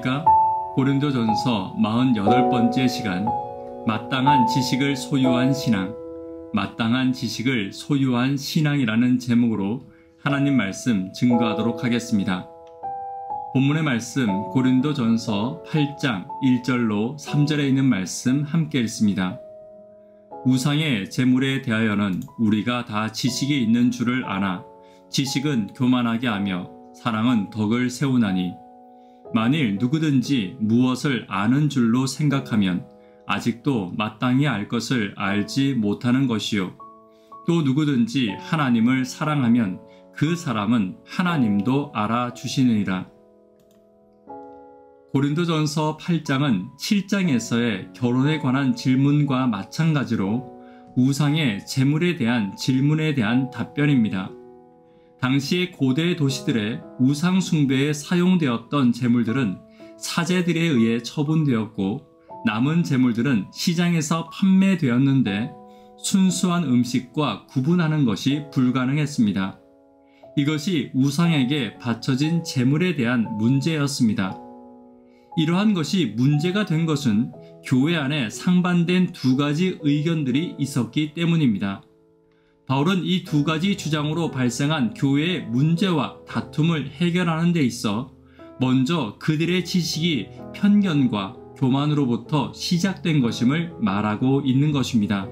안녕하십니까? 고린도전서 48번째 시간, 마땅한 지식을 소유한 신앙, 마땅한 지식을 소유한 신앙이라는 제목으로 하나님 말씀 증거하도록 하겠습니다. 본문의 말씀 고린도전서 8장 1절로 3절에 있는 말씀 함께 읽습니다. 우상의 제물에 대하여는 우리가 다 지식이 있는 줄을 아나 지식은 교만하게 하며 사랑은 덕을 세우나니 만일 누구든지 무엇을 아는 줄로 생각하면 아직도 마땅히 알 것을 알지 못하는 것이요 또 누구든지 하나님을 사랑하면 그 사람은 하나님도 알아주시느니라. 고린도전서 8장은 7장에서의 결혼에 관한 질문과 마찬가지로 우상의 제물에 대한 질문에 대한 답변입니다. 당시의 고대 도시들의 우상 숭배에 사용되었던 제물들은 사제들에 의해 처분되었고 남은 제물들은 시장에서 판매되었는데 순수한 음식과 구분하는 것이 불가능했습니다. 이것이 우상에게 바쳐진 제물에 대한 문제였습니다. 이러한 것이 문제가 된 것은 교회 안에 상반된 두 가지 의견들이 있었기 때문입니다. 바울은 이 두 가지 주장으로 발생한 교회의 문제와 다툼을 해결하는 데 있어 먼저 그들의 지식이 편견과 교만으로부터 시작된 것임을 말하고 있는 것입니다.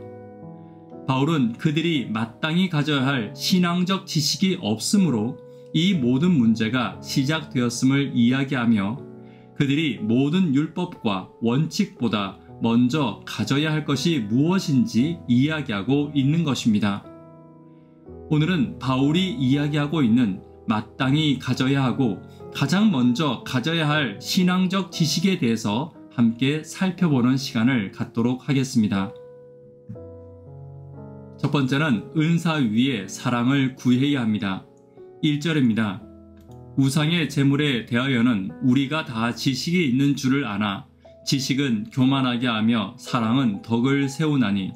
바울은 그들이 마땅히 가져야 할 신앙적 지식이 없으므로 이 모든 문제가 시작되었음을 이야기하며 그들이 모든 율법과 원칙보다 먼저 가져야 할 것이 무엇인지 이야기하고 있는 것입니다. 오늘은 바울이 이야기하고 있는 마땅히 가져야 하고 가장 먼저 가져야 할 신앙적 지식에 대해서 함께 살펴보는 시간을 갖도록 하겠습니다. 첫 번째는 은사 위에 사랑을 구해야 합니다. 1절입니다. 우상의 제물에 대하여는 우리가 다 지식이 있는 줄을 아나 지식은 교만하게 하며 사랑은 덕을 세우나니.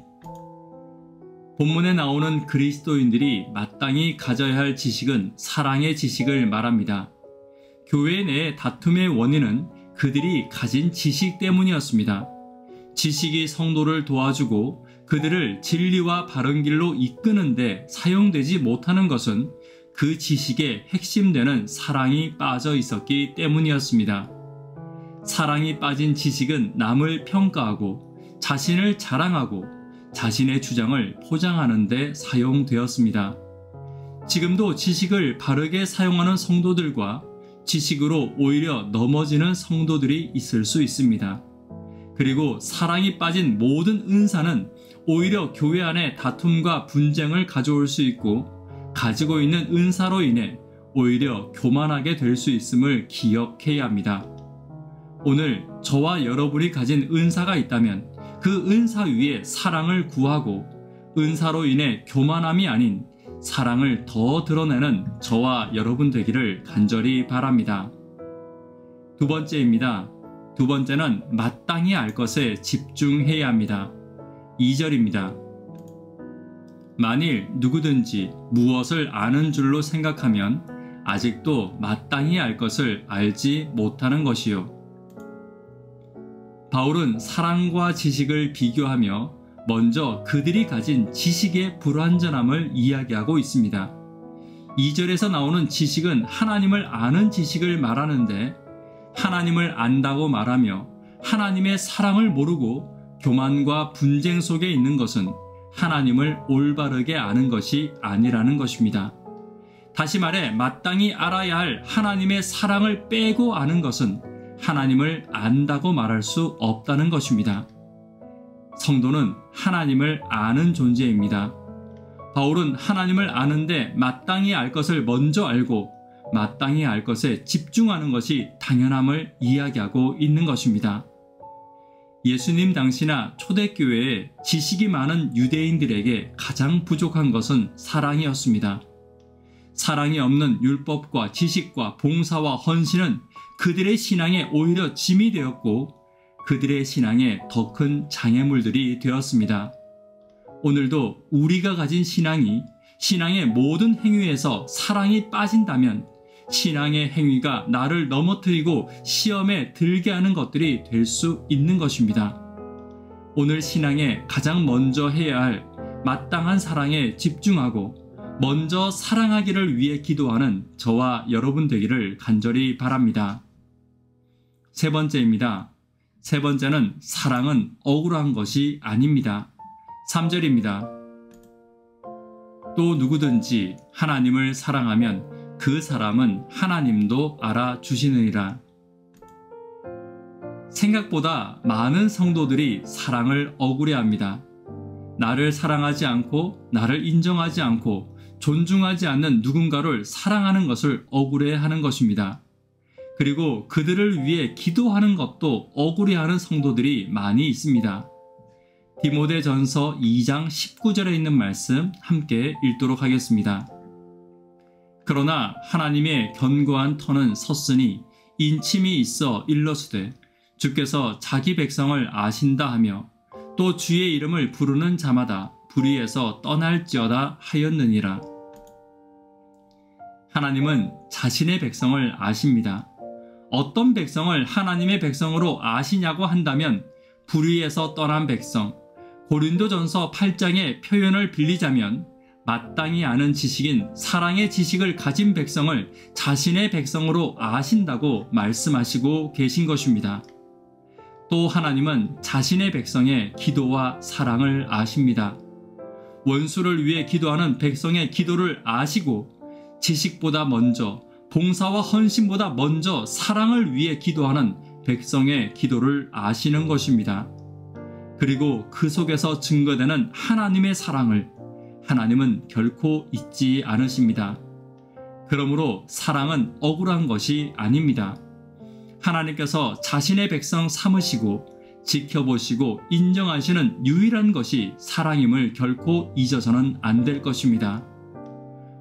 본문에 나오는 그리스도인들이 마땅히 가져야 할 지식은 사랑의 지식을 말합니다. 교회 내의 다툼의 원인은 그들이 가진 지식 때문이었습니다. 지식이 성도를 도와주고 그들을 진리와 바른 길로 이끄는데 사용되지 못하는 것은 그 지식의 핵심되는 사랑이 빠져 있었기 때문이었습니다. 사랑이 빠진 지식은 남을 평가하고 자신을 자랑하고 자신의 주장을 포장하는 데 사용되었습니다. 지금도 지식을 바르게 사용하는 성도들과 지식으로 오히려 넘어지는 성도들이 있을 수 있습니다. 그리고 사랑이 빠진 모든 은사는 오히려 교회 안에 다툼과 분쟁을 가져올 수 있고 가지고 있는 은사로 인해 오히려 교만하게 될 수 있음을 기억해야 합니다. 오늘 저와 여러분이 가진 은사가 있다면 그 은사 위에 사랑을 구하고 은사로 인해 교만함이 아닌 사랑을 더 드러내는 저와 여러분 되기를 간절히 바랍니다. 두 번째입니다. 두 번째는 마땅히 알 것에 집중해야 합니다. 2절입니다. 만일 누구든지 무엇을 아는 줄로 생각하면 아직도 마땅히 알 것을 알지 못하는 것이요. 바울은 사랑과 지식을 비교하며 먼저 그들이 가진 지식의 불완전함을 이야기하고 있습니다. 2절에서 나오는 지식은 하나님을 아는 지식을 말하는데 하나님을 안다고 말하며 하나님의 사랑을 모르고 교만과 분쟁 속에 있는 것은 하나님을 올바르게 아는 것이 아니라는 것입니다. 다시 말해 마땅히 알아야 할 하나님의 사랑을 빼고 아는 것은 하나님을 안다고 말할 수 없다는 것입니다. 성도는 하나님을 아는 존재입니다. 바울은 하나님을 아는데 마땅히 알 것을 먼저 알고 마땅히 알 것에 집중하는 것이 당연함을 이야기하고 있는 것입니다. 예수님 당시나 초대교회에 지식이 많은 유대인들에게 가장 부족한 것은 사랑이었습니다. 사랑이 없는 율법과 지식과 봉사와 헌신은 그들의 신앙에 오히려 짐이 되었고 그들의 신앙에 더 큰 장애물들이 되었습니다. 오늘도 우리가 가진 신앙이 신앙의 모든 행위에서 사랑이 빠진다면 신앙의 행위가 나를 넘어뜨리고 시험에 들게 하는 것들이 될 수 있는 것입니다. 오늘 신앙에 가장 먼저 해야 할 마땅한 사랑에 집중하고 먼저 사랑하기를 위해 기도하는 저와 여러분 되기를 간절히 바랍니다. 세 번째입니다. 세 번째는 사랑은 억울한 것이 아닙니다. 3절입니다. 또 누구든지 하나님을 사랑하면 그 사람은 하나님도 알아주시느니라. 생각보다 많은 성도들이 사랑을 억울해합니다. 나를 사랑하지 않고 나를 인정하지 않고 존중하지 않는 누군가를 사랑하는 것을 억울해하는 것입니다. 그리고 그들을 위해 기도하는 것도 억울해하는 성도들이 많이 있습니다. 디모데전서 2장 19절에 있는 말씀 함께 읽도록 하겠습니다. 그러나 하나님의 견고한 터는 섰으니 인침이 있어 일러스되 주께서 자기 백성을 아신다 하며 또 주의 이름을 부르는 자마다 불의에서 떠날지어다 하였느니라. 하나님은 자신의 백성을 아십니다. 어떤 백성을 하나님의 백성으로 아시냐고 한다면 불의에서 떠난 백성, 고린도전서 8장의 표현을 빌리자면 마땅히 아는 지식인 사랑의 지식을 가진 백성을 자신의 백성으로 아신다고 말씀하시고 계신 것입니다. 또 하나님은 자신의 백성의 기도와 사랑을 아십니다. 원수를 위해 기도하는 백성의 기도를 아시고 지식보다 먼저 봉사와 헌신보다 먼저 사랑을 위해 기도하는 백성의 기도를 아시는 것입니다. 그리고 그 속에서 증거되는 하나님의 사랑을 하나님은 결코 잊지 않으십니다. 그러므로 사랑은 억울한 것이 아닙니다. 하나님께서 자신의 백성 삼으시고 지켜보시고 인정하시는 유일한 것이 사랑임을 결코 잊어서는 안 될 것입니다.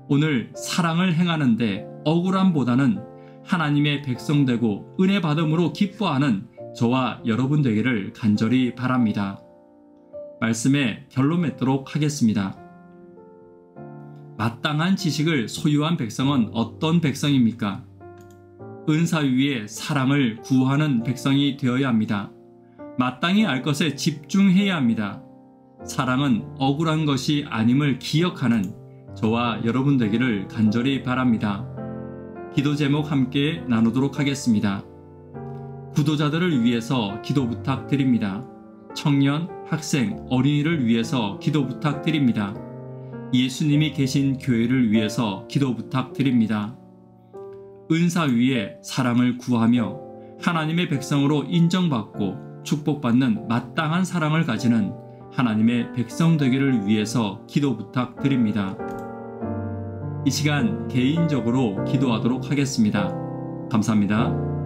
오늘 사랑을 행하는데 억울함보다는 하나님의 백성 되고 은혜 받음으로 기뻐하는 저와 여러분 되기를 간절히 바랍니다. 말씀에 결론 맺도록 하겠습니다. 마땅한 지식을 소유한 백성은 어떤 백성입니까? 은사 위에 사랑을 구하는 백성이 되어야 합니다. 마땅히 알 것에 집중해야 합니다. 사랑은 억울한 것이 아님을 기억하는 저와 여러분 되기를 간절히 바랍니다. 기도 제목 함께 나누도록 하겠습니다. 구도자들을 위해서 기도 부탁드립니다. 청년, 학생, 어린이를 위해서 기도 부탁드립니다. 예수님이 계신 교회를 위해서 기도 부탁드립니다. 은사 위에 사랑을 구하며 하나님의 백성으로 인정받고 축복받는 마땅한 사랑을 가지는 하나님의 백성 되기를 위해서 기도 부탁드립니다. 이 시간 개인적으로 기도하도록 하겠습니다. 감사합니다.